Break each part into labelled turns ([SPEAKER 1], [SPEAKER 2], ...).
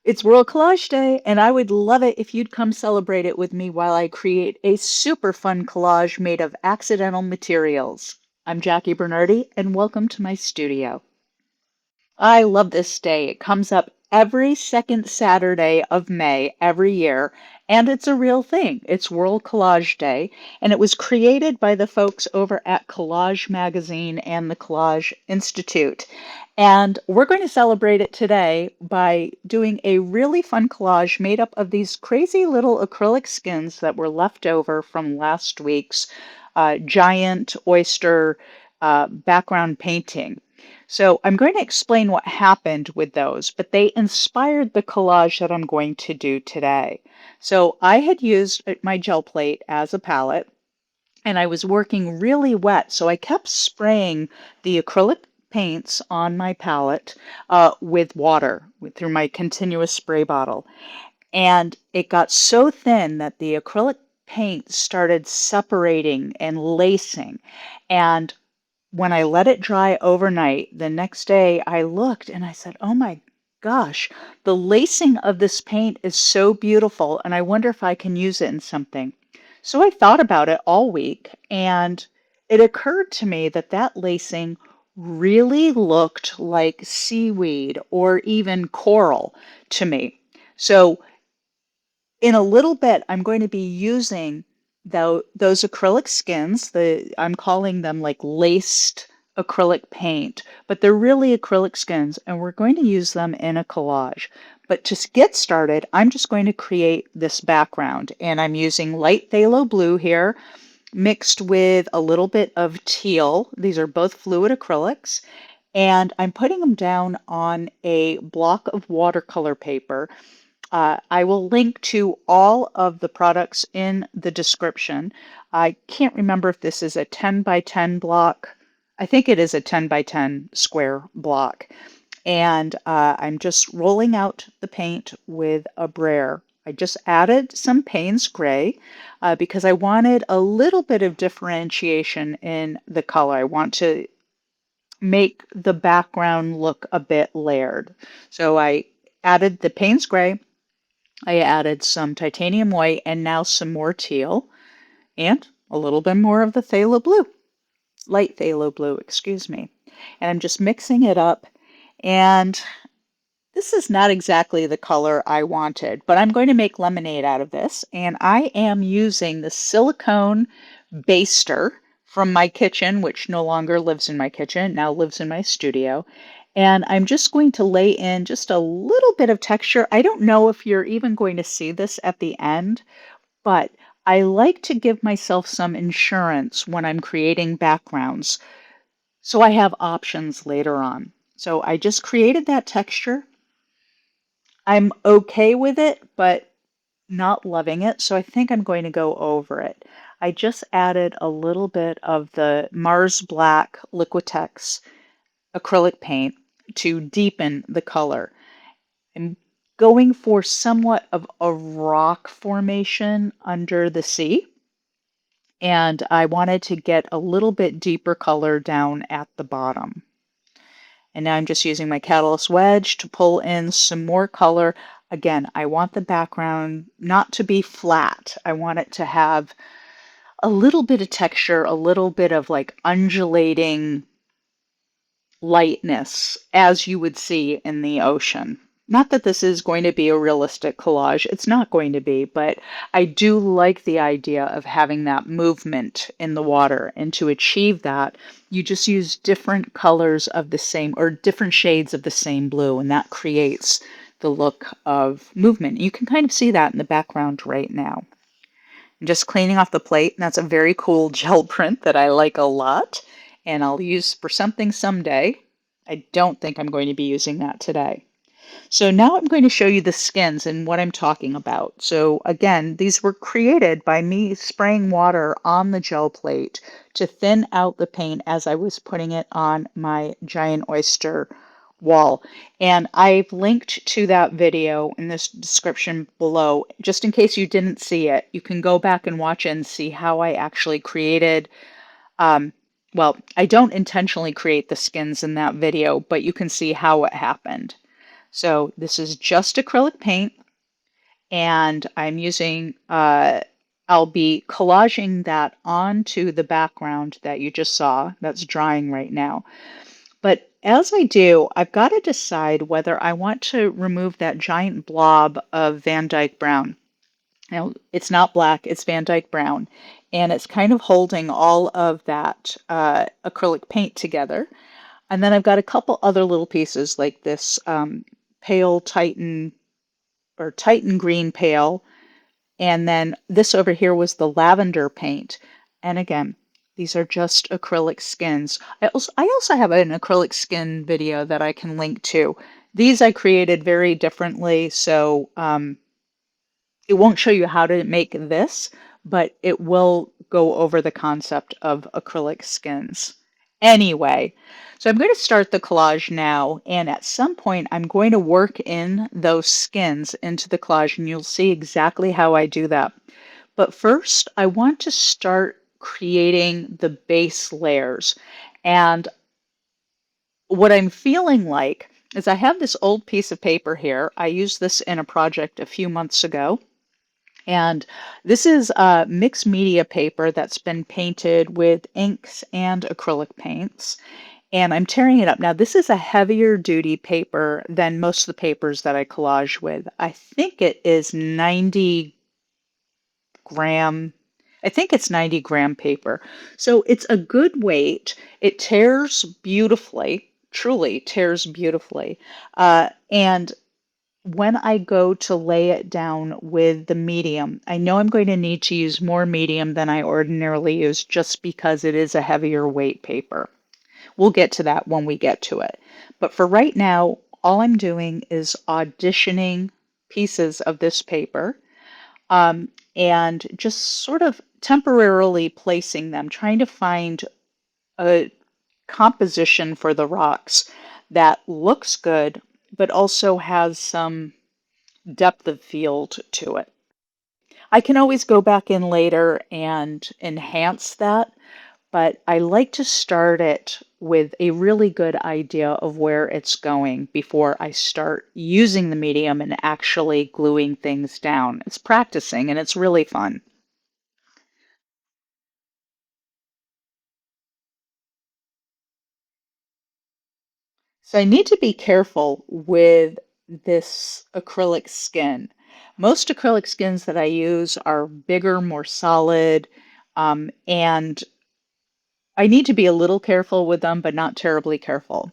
[SPEAKER 1] It's World Collage Day, and I would love it if you'd come celebrate it with me while I create a super fun collage made of accidental materials. I'm Jackie Bernardi, and welcome to my studio. I love this day. It comes up every second Saturday of May every year, and it's a real thing. It's World Collage Day, and it was created by the folks over at Collage Magazine and the Collage Institute. And we're going to celebrate it today by doing a really fun collage made up of these crazy little acrylic skins that were left over from last week's giant oyster background painting. So I'm going to explain what happened with those, but they inspired the collage that I'm going to do today. So I had used my gel plate as a palette and I was working really wet, so I kept spraying the acrylic paints on my palette with water through my continuous spray bottle. And it got so thin that the acrylic paint started separating and lacing. And when I let it dry overnight, the next day I looked and I said, "Oh my gosh, the lacing of this paint is so beautiful, and I wonder if I can use it in something." So I thought about it all week, and it occurred to me that that lacing really looked like seaweed or even coral to me. So in a little bit, I'm going to be using those acrylic skins. I'm calling them like laced acrylic paint, but they're really acrylic skins, and we're going to use them in a collage. But to get started, I'm just going to create this background, and I'm using light phthalo blue here, mixed with a little bit of teal. These are both fluid acrylics, and I'm putting them down on a block of watercolor paper. I will link to all of the products in the description. I can't remember if this is a 10 by 10 block. I think it is a 10 by 10 square block. And I'm just rolling out the paint with a brayer. I just added some Payne's Gray because I wanted a little bit of differentiation in the color. I want to make the background look a bit layered. So I added the Payne's Gray. I added some titanium white and now some more teal and a little bit more of the phthalo blue, light phthalo blue, excuse me. And I'm just mixing it up. And this is not exactly the color I wanted, but I'm going to make lemonade out of this. And I am using the silicone baster from my kitchen, which no longer lives in my kitchen, now lives in my studio. And I'm just going to lay in just a little bit of texture. I don't know if you're even going to see this at the end, but I like to give myself some insurance when I'm creating backgrounds so I have options later on. So I just created that texture. I'm okay with it, but not loving it, so I think I'm going to go over it. I just added a little bit of the Mars Black Liquitex acrylic paint to deepen the color. I'm going for somewhat of a rock formation under the sea, and I wanted to get a little bit deeper color down at the bottom. And now I'm just using my Catalyst Wedge to pull in some more color. Again, I want the background not to be flat. I want it to have a little bit of texture, a little bit of like undulating lightness as you would see in the ocean. Not that this is going to be a realistic collage, it's not going to be, but I do like the idea of having that movement in the water. And to achieve that, you just use different colors of the same or different shades of the same blue, and that creates the look of movement. You can kind of see that in the background right now. I'm just cleaning off the plate, and that's a very cool gel print that I like a lot, and I'll use for something someday. I don't think I'm going to be using that today. So now I'm going to show you the skins and what I'm talking about. So again, these were created by me spraying water on the gel plate to thin out the paint as I was putting it on my giant oyster wall. And I've linked to that video in this description below. Just in case you didn't see it, you can go back and watch it and see how I actually created I don't intentionally create the skins in that video, but you can see how it happened. So this is just acrylic paint, and I'll be collaging that onto the background that you just saw that's drying right now. But as I do, I've got to decide whether I want to remove that giant blob of Van Dyke brown. Now, it's not black, it's Van Dyke brown, and it's kind of holding all of that acrylic paint together. And then I've got a couple other little pieces like this pale Titan or Titan green pale. And then this over here was the lavender paint. And again, these are just acrylic skins. I also have an acrylic skin video that I can link to. These I created very differently, so it won't show you how to make this, but it will go over the concept of acrylic skins. Anyway, so I'm going to start the collage now, and at some point I'm going to work in those skins into the collage, and you'll see exactly how I do that. But first, I want to start creating the base layers. And what I'm feeling like is I have this old piece of paper here. I used this in a project a few months ago. And this is mixed media paper that's been painted with inks and acrylic paints. And I'm tearing it up. Now, this is a heavier duty paper than most of the papers that I collage with. I think it is 90 gram. I think it's 90-gram paper. So it's a good weight. It tears beautifully, truly tears beautifully. And when I go to lay it down with the medium, I know I'm going to need to use more medium than I ordinarily use just because it is a heavier weight paper. We'll get to that when we get to it. But for right now, all I'm doing is auditioning pieces of this paper um, and just sort of temporarily placing them, trying to find a composition for the rocks that looks good, but also has some depth of field to it. I can always go back in later and enhance that, but I like to start it with a really good idea of where it's going before I start using the medium and actually gluing things down. It's practicing and it's really fun. So I need to be careful with this acrylic skin. Most acrylic skins that I use are bigger, more solid, and I need to be a little careful with them, but not terribly careful.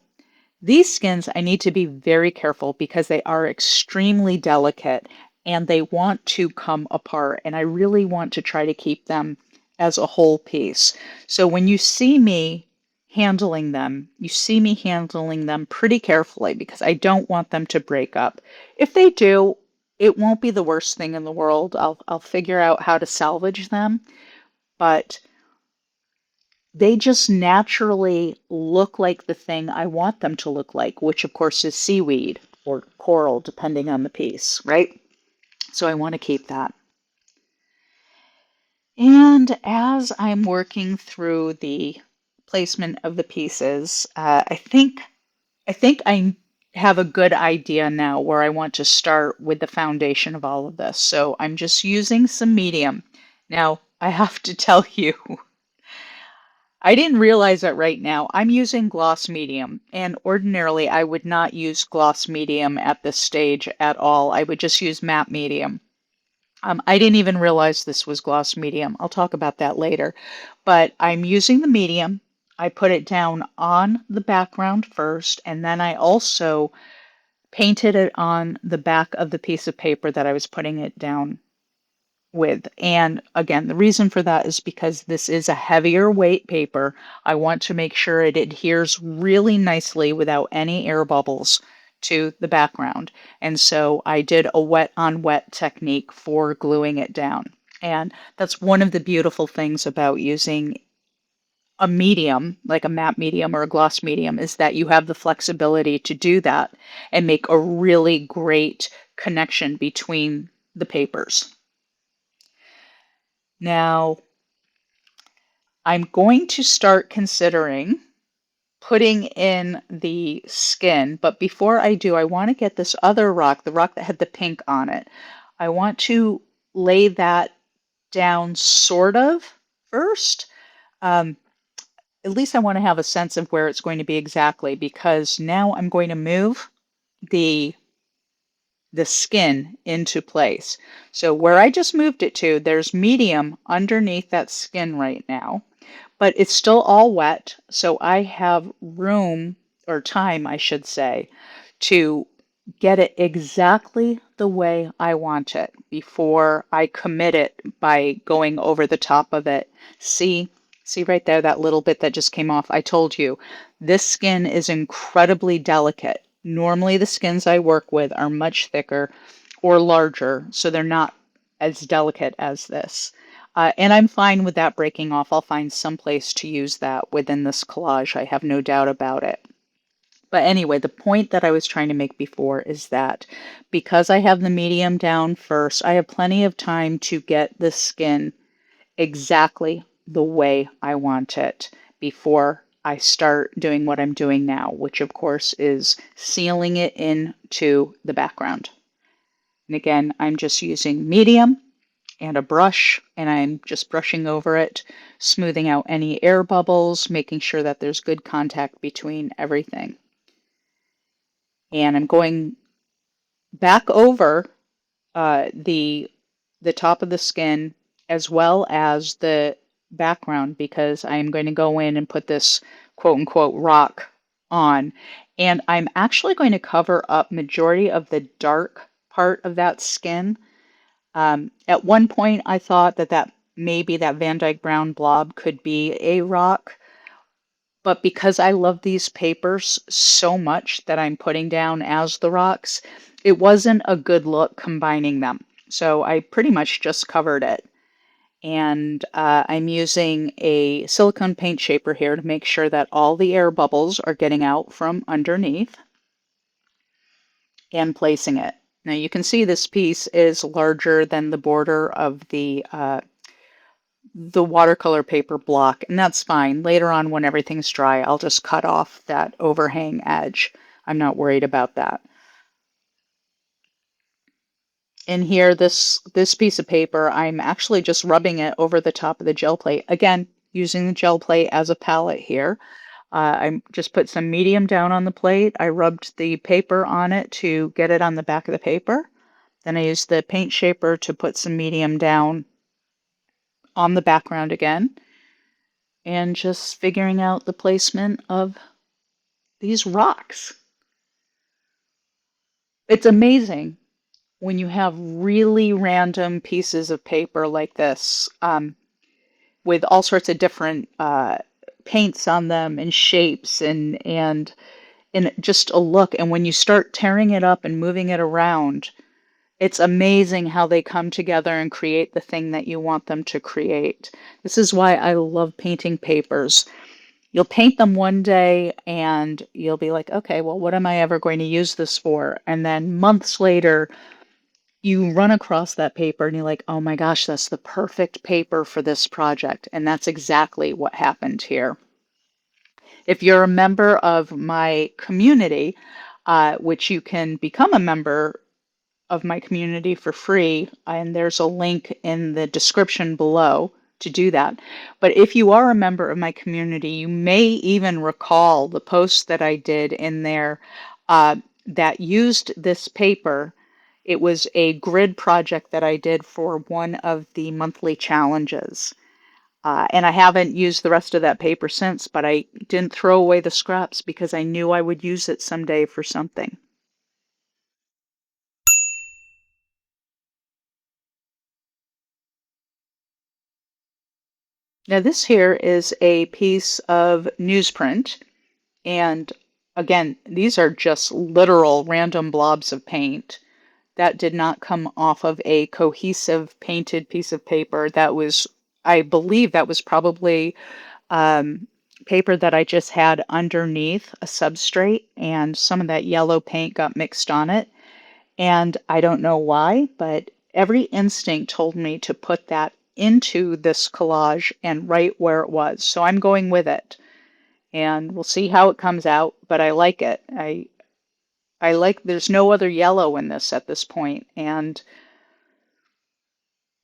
[SPEAKER 1] These skins, I need to be very careful because they are extremely delicate and they want to come apart. And I really want to try to keep them as a whole piece. So when you see me handling them, you see me handling them pretty carefully because I don't want them to break up. If they do, it won't be the worst thing in the world. I'll figure out how to salvage them, but they just naturally look like the thing I want them to look like, which of course is seaweed or coral, depending on the piece, right? So I want to keep that. And as I'm working through the placement of the pieces, I think I have a good idea now where I want to start with the foundation of all of this. So I'm just using some medium. Now, I have to tell you, I didn't realize that right now. I'm using gloss medium, and ordinarily I would not use gloss medium at this stage at all. I would just use matte medium. I didn't even realize this was gloss medium. I'll talk about that later. But I'm using the medium. I put it down on the background first, and then I also painted it on the back of the piece of paper that I was putting it down with. And again, the reason for that is because this is a heavier weight paper. I want to make sure it adheres really nicely without any air bubbles to the background. And so I did a wet on wet technique for gluing it down. And that's one of the beautiful things about using a medium, like a matte medium or a gloss medium, is that you have the flexibility to do that and make a really great connection between the papers. Now, I'm going to start considering putting in the skin. But before I do, I want to get this other rock, the rock that had the pink on it. I want to lay that down sort of first. Um, at least I want to have a sense of where it's going to be exactly, because now I'm going to move the the skin into place. So where I just moved it to, there's medium underneath that skin right now, but it's still all wet. So I have room, or time, I should say, to get it exactly the way I want it before I commit it by going over the top of it. See right there, that little bit that just came off? I told you, this skin is incredibly delicate. Normally, the skins I work with are much thicker or larger, so they're not as delicate as this. And I'm fine with that breaking off. I'll find some place to use that within this collage. I have no doubt about it. But anyway, the point that I was trying to make before is that because I have the medium down first, I have plenty of time to get the skin exactly the way I want it before I start doing what I'm doing now, which of course is sealing it into the background. And again, I'm just using medium and a brush, and I'm just brushing over it, smoothing out any air bubbles, making sure that there's good contact between everything. And I'm going back over the top of the skin as well as the background, because I'm going to go in and put this quote unquote rock on. And I'm actually going to cover up majority of the dark part of that skin. At one point, I thought that maybe that Van Dyke Brown blob could be a rock, but because I love these papers so much that I'm putting down as the rocks, it wasn't a good look combining them. So I pretty much just covered it. And I'm using a silicone paint shaper here to make sure that all the air bubbles are getting out from underneath and placing it. Now you can see this piece is larger than the border of the watercolor paper block, and that's fine. Later on, when everything's dry, I'll just cut off that overhang edge. I'm not worried about that. In here, this piece of paper, I'm actually just rubbing it over the top of the gel plate. Again, using the gel plate as a palette here. I just put some medium down on the plate. I rubbed the paper on it to get it on the back of the paper. Then I used the paint shaper to put some medium down on the background again, and just figuring out the placement of these rocks. It's amazing when you have really random pieces of paper like this, with all sorts of different paints on them and shapes and just a look. And when you start tearing it up and moving it around, it's amazing how they come together and create the thing that you want them to create. This is why I love painting papers. You'll paint them one day and you'll be like, okay, well, what am I ever going to use this for? And then months later, you run across that paper and you're like, oh my gosh, that's the perfect paper for this project. And that's exactly what happened here. If you're a member of my community, which you can become a member of my community for free, and there's a link in the description below to do that. But if you are a member of my community, you may even recall the post that I did in there that used this paper. It was a grid project that I did for one of the monthly challenges. And I haven't used the rest of that paper since, but I didn't throw away the scraps because I knew I would use it someday for something. Now, this here is a piece of newsprint, and again, these are just literal random blobs of paint. That did not come off of a cohesive painted piece of paper. That was, I believe that was probably paper that I just had underneath a substrate, and some of that yellow paint got mixed on it. And I don't know why, but every instinct told me to put that into this collage and right where it was. So I'm going with it. and we'll see how it comes out, but I like it. I like there's no other yellow in this at this point, and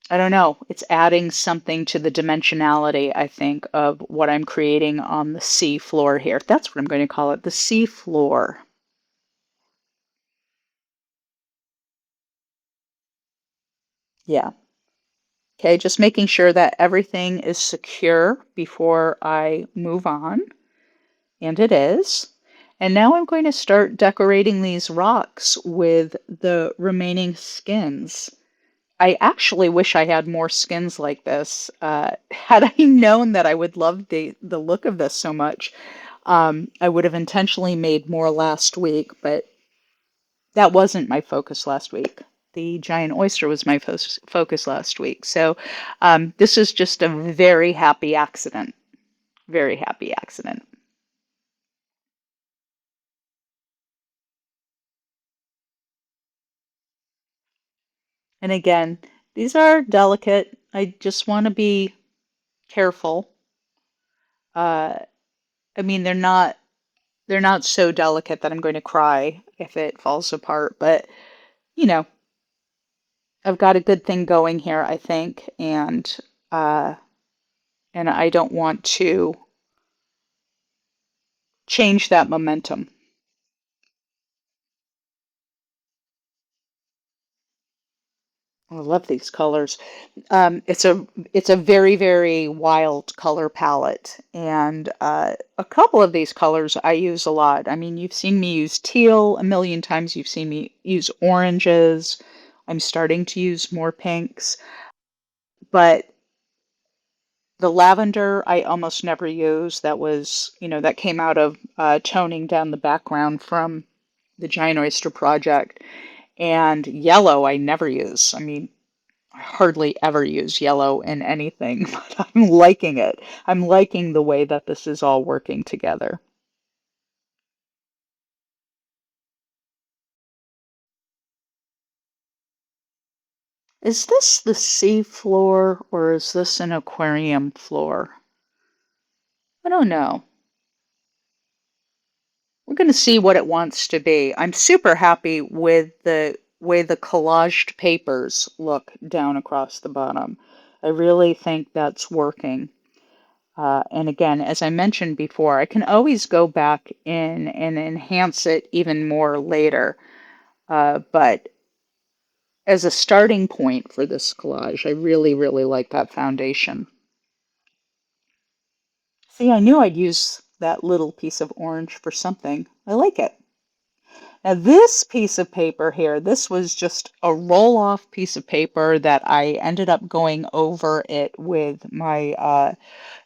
[SPEAKER 1] I don't know, it's adding something to the dimensionality, I think, of what I'm creating on the sea floor here. That's what I'm going to call it, the sea floor. Yeah. Okay, just making sure that everything is secure before I move on, and it is. And now I'm going to start decorating these rocks with the remaining skins. I actually wish I had more skins like this. Had I known that I would love the look of this so much, I would have intentionally made more last week, but that wasn't my focus last week. The giant oyster was my focus last week. So this is just a very happy accident. Very happy accident. And again, these are delicate. I just want to be careful. Uh, I mean, they're not so delicate that I'm going to cry if it falls apart, but you know, I've got a good thing going here, I think, uh, and I don't want to change that momentum. I love these colors. It's a very, very wild color palette, and a couple of these colors I use a lot. I mean, you've seen me use teal a million times. You've seen me use oranges. I'm starting to use more pinks, but the lavender I almost never use. That was, that came out of toning down the background from the Giant Oyster project. And yellow I never use. I mean, I hardly ever use yellow in anything, but I'm liking it. I'm liking the way that this is all working together. Is this the sea floor or is this an aquarium floor? I don't know. We're going to see what it wants to be. I'm super happy with the way the collaged papers look down across the bottom. I really think that's working. And again, as I mentioned before, I can always go back in and enhance it even more later. But as a starting point for this collage, I really, really like that foundation. See, I knew I'd use that little piece of orange for something. I like it. Now, this piece of paper here, this was just a roll-off piece of paper that I ended up going over it with my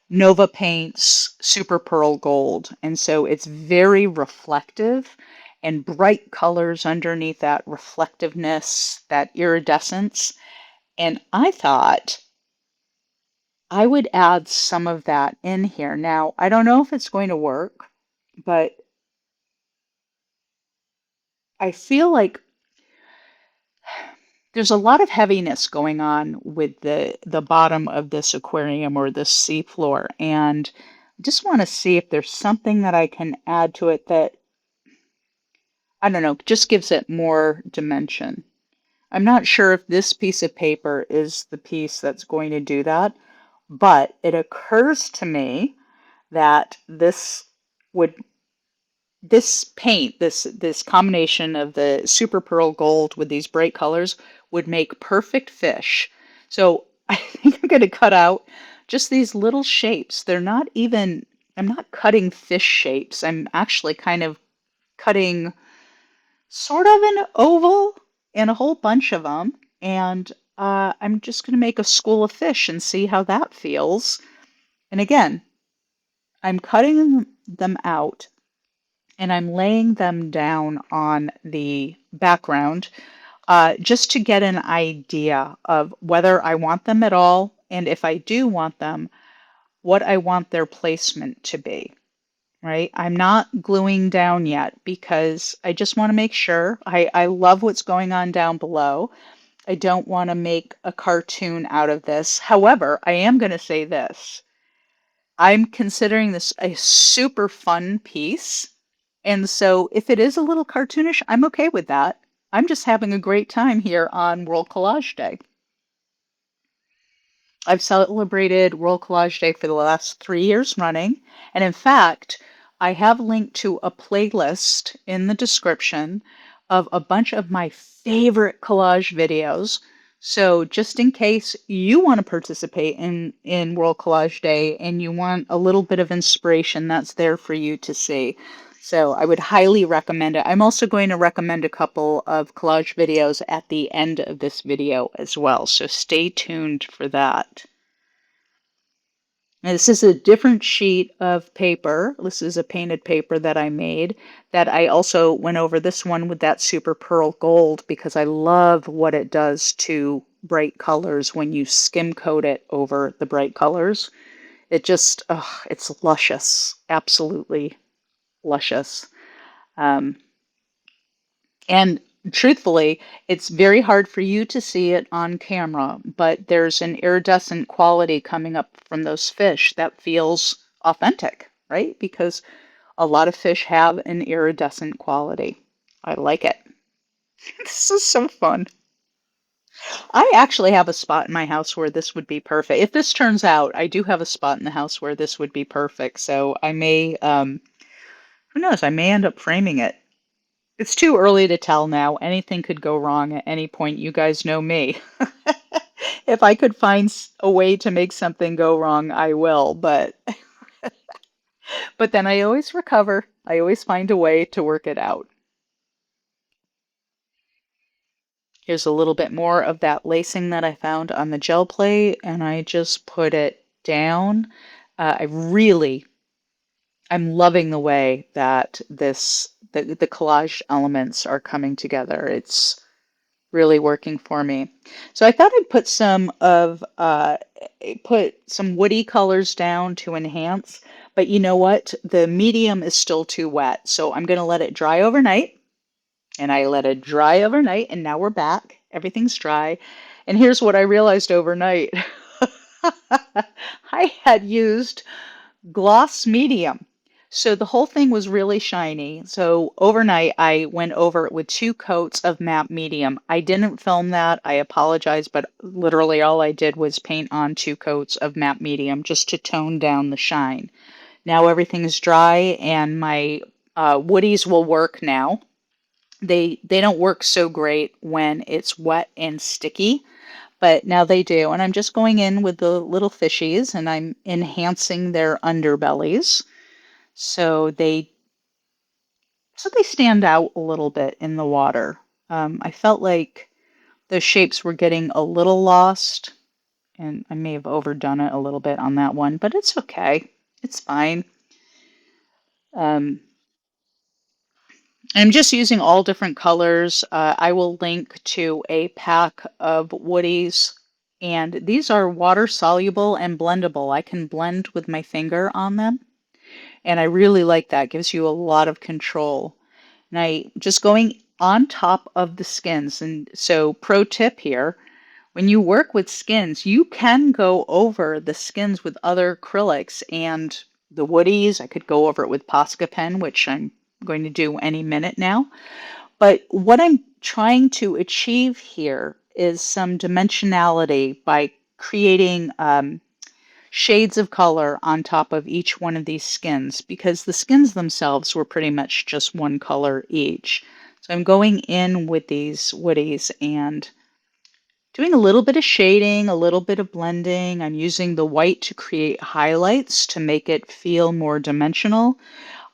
[SPEAKER 1] Nova Paints Super Pearl Gold. And so it's very reflective and bright colors underneath that reflectiveness, that iridescence. And I thought I would add some of that in here. Now, I don't know if it's going to work, but I feel like there's a lot of heaviness going on with the bottom of this aquarium or this sea floor, and I just want to see if there's something that I can add to it that I don't know, just gives it more dimension. I'm not sure if this piece of paper is the piece that's going to do that, but it occurs to me that would this paint, this combination of the Super Pearl Gold with these bright colors would make perfect fish. So I think I'm going to cut out just these little shapes. I'm not cutting fish shapes. I'm actually kind of cutting sort of an oval and a whole bunch of them. And I'm just going to make a school of fish and see how that feels. And again, I'm cutting them out and I'm laying them down on the background just to get an idea of whether I want them at all, and if I do want them, what I want their placement to be, right? I'm not gluing down yet because I just want to make sure. I love what's going on down below. I don't want to make a cartoon out of this. However, I am going to say this. I'm considering this a super fun piece. And so if it is a little cartoonish, I'm okay with that. I'm just having a great time here on World Collage Day. I've celebrated World Collage Day for the last 3 years running. And in fact, I have linked to a playlist in the description of a bunch of my favorite collage videos. So just in case you want to participate in World Collage Day and you want a little bit of inspiration, that's there for you to see. So I would highly recommend it. I'm also going to recommend a couple of collage videos at the end of this video as well. So stay tuned for that. Now, this is a different sheet of paper. This is a painted paper that I made that I also went over this one with that super pearl gold because I love what it does to bright colors when you skim coat it over the bright colors. It just, it's luscious, absolutely luscious. Um, and truthfully, it's very hard for you to see it on camera, but there's an iridescent quality coming up from those fish that feels authentic, right? Because a lot of fish have an iridescent quality. I like it. This is so fun. I actually have a spot in my house where this would be perfect. If this turns out, I do have a spot in the house where this would be perfect. So I may, who knows, I may end up framing it. It's too early to tell now. Anything could go wrong at any point. You guys know me. If I could find a way to make something go wrong, I will, but then I always recover. I always find a way to work it out. Here's a little bit more of that lacing that I found on the gel plate, and I just put it down. I'm loving the way that the collage elements are coming together. It's really working for me. So I thought I'd put some woody colors down to enhance, but you know what? The medium is still too wet, so I'm going to let it dry overnight. And I let it dry overnight, and now we're back. Everything's dry. And here's what I realized overnight. I had used gloss medium. So the whole thing was really shiny. So overnight, I went over it with 2 coats of matte medium. I didn't film that. I apologize, but literally all I did was paint on 2 coats of matte medium just to tone down the shine. Now everything's dry, and my woodies will work now. They don't work so great when it's wet and sticky, but now they do. And I'm just going in with the little fishies and I'm enhancing their underbellies. So they stand out a little bit in the water. I felt like the shapes were getting a little lost, and I may have overdone it a little bit on that one, but it's okay. It's fine. Um, I'm just using all different colors. I will link to a pack of woodies, and these are water soluble and blendable. I can blend with my finger on them, and I really like that. It gives you a lot of control. And I just going on top of the skins. And so, pro tip here, when you work with skins, you can go over the skins with other acrylics and the woodies. I could go over it with Posca pen, which I'm going to do any minute now. But what I'm trying to achieve here is some dimensionality by creating shades of color on top of each one of these skins because the skins themselves were pretty much just one color each. So I'm going in with these woodies and doing a little bit of shading, a little bit of blending. I'm using the white to create highlights to make it feel more dimensional.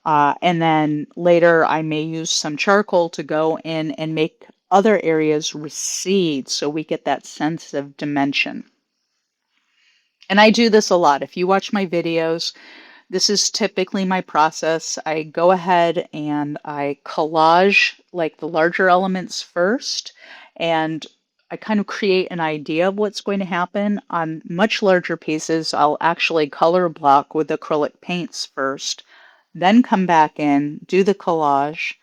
[SPEAKER 1] And then later I may use some charcoal to go in and make other areas recede so we get that sense of dimension. And I do this a lot. If you watch my videos, this is typically my process. I go ahead and I collage like the larger elements first, and I kind of create an idea of what's going to happen. On much larger pieces, I'll actually color block with acrylic paints first, then come back in, do the collage.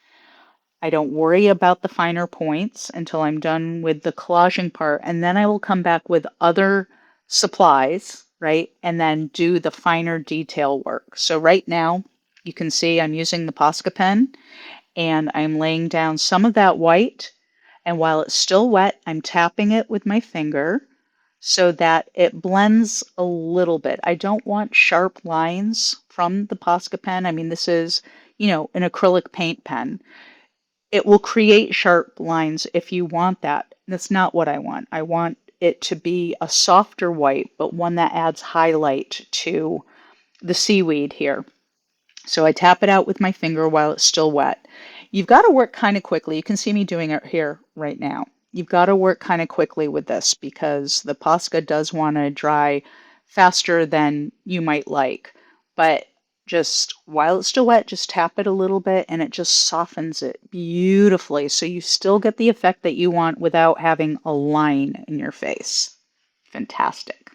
[SPEAKER 1] I don't worry about the finer points until I'm done with the collaging part, and then I will come back with other supplies, right? And then do the finer detail work. So right now, you can see I'm using the Posca pen and I'm laying down some of that white. And while it's still wet, I'm tapping it with my finger so that it blends a little bit. I don't want sharp lines from the Posca pen. I mean, this is, an acrylic paint pen. It will create sharp lines if you want that. That's not what I want. I want it to be a softer white, but one that adds highlight to the seaweed here. So I tap it out with my finger while it's still wet. You've got to work kind of quickly. You can see me doing it here right now. You've got to work kind of quickly with this because the Posca does want to dry faster than you might like. But just while it's still wet, just tap it a little bit and it just softens it beautifully. So you still get the effect that you want without having a line in your face. Fantastic.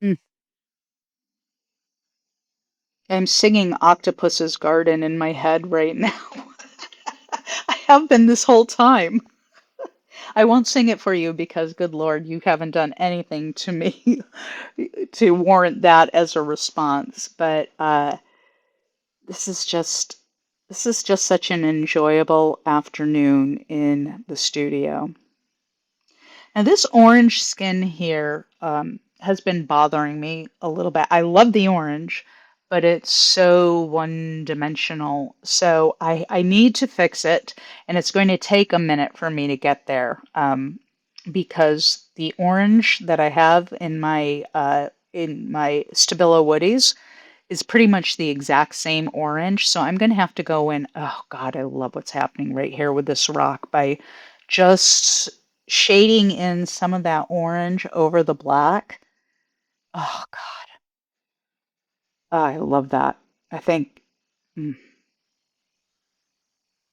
[SPEAKER 1] Mm. I'm singing Octopus's Garden in my head right now. I have been this whole time. I won't sing it for you because, good Lord, you haven't done anything to me to warrant that as a response. But this is just this is just such an enjoyable afternoon in the studio. Now, this orange skin here has been bothering me a little bit. I love the orange, but it's so one-dimensional. So I need to fix it, and it's going to take a minute for me to get there because the orange that I have in my Stabilo Woodies is pretty much the exact same orange. So I'm going to have to go in. Oh God, I love what's happening right here with this rock by just shading in some of that orange over the black. Oh God, I love that. I think, mm,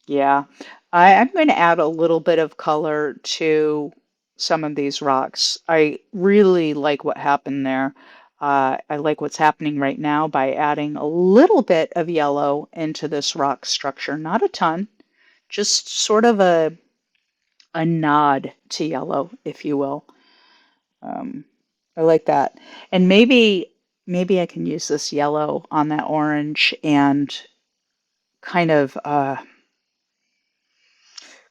[SPEAKER 1] yeah, I'm going to add a little bit of color to some of these rocks. I really like what happened there. I like what's happening right now by adding a little bit of yellow into this rock structure. Not a ton, just sort of a nod to yellow, if you will. Um, I like that. And maybe I can use this yellow on that orange and kind of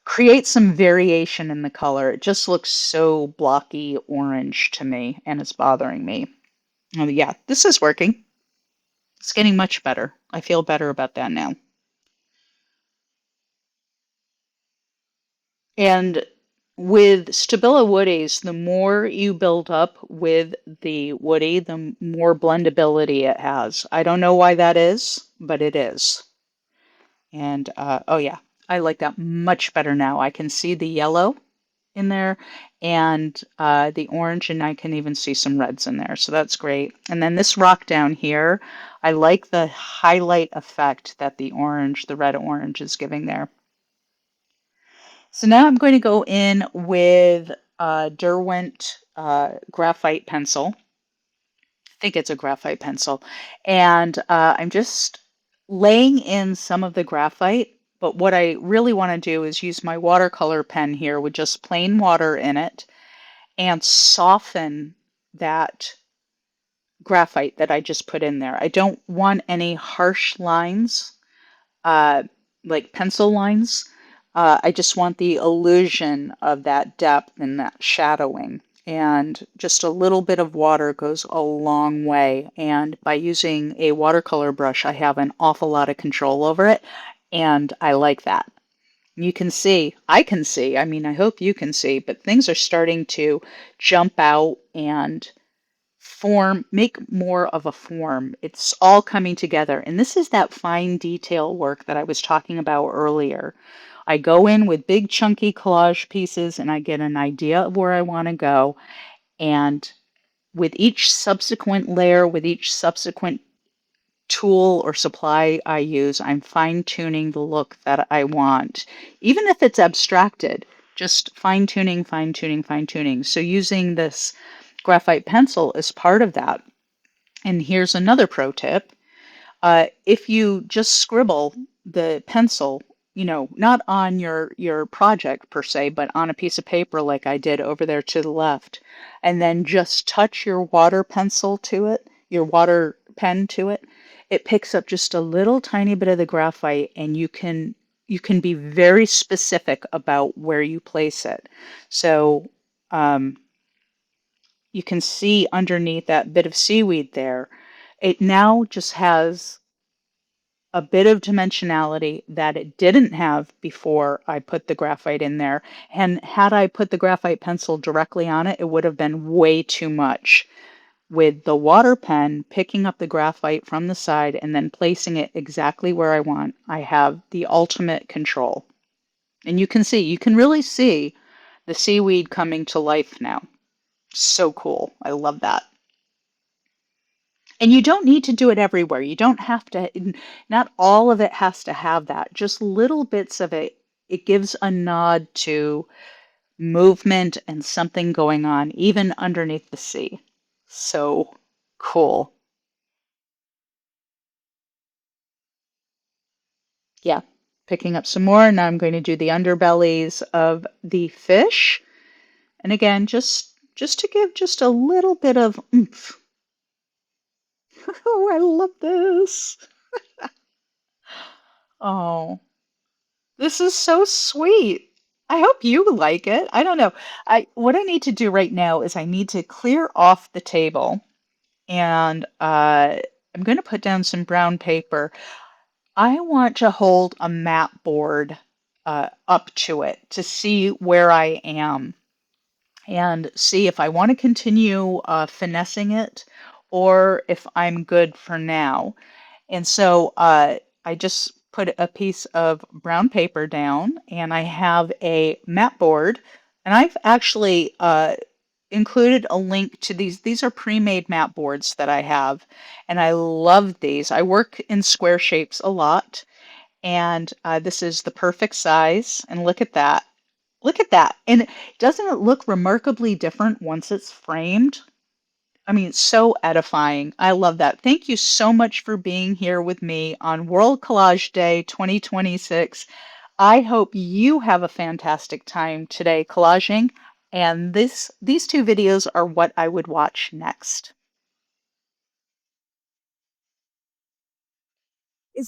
[SPEAKER 1] create some variation in the color. It just looks so blocky orange to me, and it's bothering me. Oh, yeah, this is working. It's getting much better. I feel better about that now. And with Stabilo woodies, the more you build up with the woody, the more blendability it has. I don't know why that is, but it is. And oh yeah, I like that much better now. I can see the yellow in there and the orange, and I can even see some reds in there. So that's great. And then this rock down here, I like the highlight effect that the red orange is giving there. So now I'm going to go in with Derwent graphite pencil. I think it's a graphite pencil. And I'm just laying in some of the graphite. But what I really want to do is use my watercolor pen here with just plain water in it and soften that graphite that I just put in there. I don't want any harsh lines, uh, like pencil lines. I just want the illusion of that depth and that shadowing. And just a little bit of water goes a long way. And by using a watercolor brush, I have an awful lot of control over it. And I like that. You can see, I can see, I mean, I hope you can see, but things are starting to jump out and make more of a form. It's all coming together. And this is that fine detail work that I was talking about earlier. I go in with big chunky collage pieces and I get an idea of where I want to go. And with each subsequent layer, with each subsequent tool or supply I use, I'm fine tuning the look that I want, even if it's abstracted, just fine tuning, fine tuning, fine tuning. So using this graphite pencil is part of that. And here's another pro tip. If you just scribble the pencil not on your project per se, but on a piece of paper like I did over there to the left, and then just touch your water pencil to it, your water pen to it, it picks up just a little tiny bit of the graphite, and you can be very specific about where you place it. So um, you can see underneath that bit of seaweed there, it now just has a bit of dimensionality that it didn't have before I put the graphite in there. And had I put the graphite pencil directly on it, it would have been way too much. With the water pen, picking up the graphite from the side and then placing it exactly where I want, I have the ultimate control. And you can really see the seaweed coming to life now. So cool. I love that. And you don't need to do it everywhere. You don't have to, not all of it has to have that. Just little bits of it. It gives a nod to movement and something going on, even underneath the sea. So cool. Yeah. Picking up some more. Now I'm going to do the underbellies of the fish. And again, just to give just a little bit of oomph. Oh, I love this. Oh. This is so sweet. I hope you like it. I don't know. What I need to do right now is I need to clear off the table and I'm going to put down some brown paper. I want to hold a map board up to it to see where I am and see if I want to continue finessing it or if I'm good for now. And so I just put a piece of brown paper down and I have a map board. And I've actually included a link to these. These are pre-made map boards that I have. And I love these. I work in square shapes a lot. And this is the perfect size. And look at that. Look at that. And doesn't it look remarkably different once it's framed? I mean, so edifying. I love that. Thank you so much for being here with me on World Collage Day 2026. I hope you have a fantastic time today collaging, and these two videos are what I would watch next.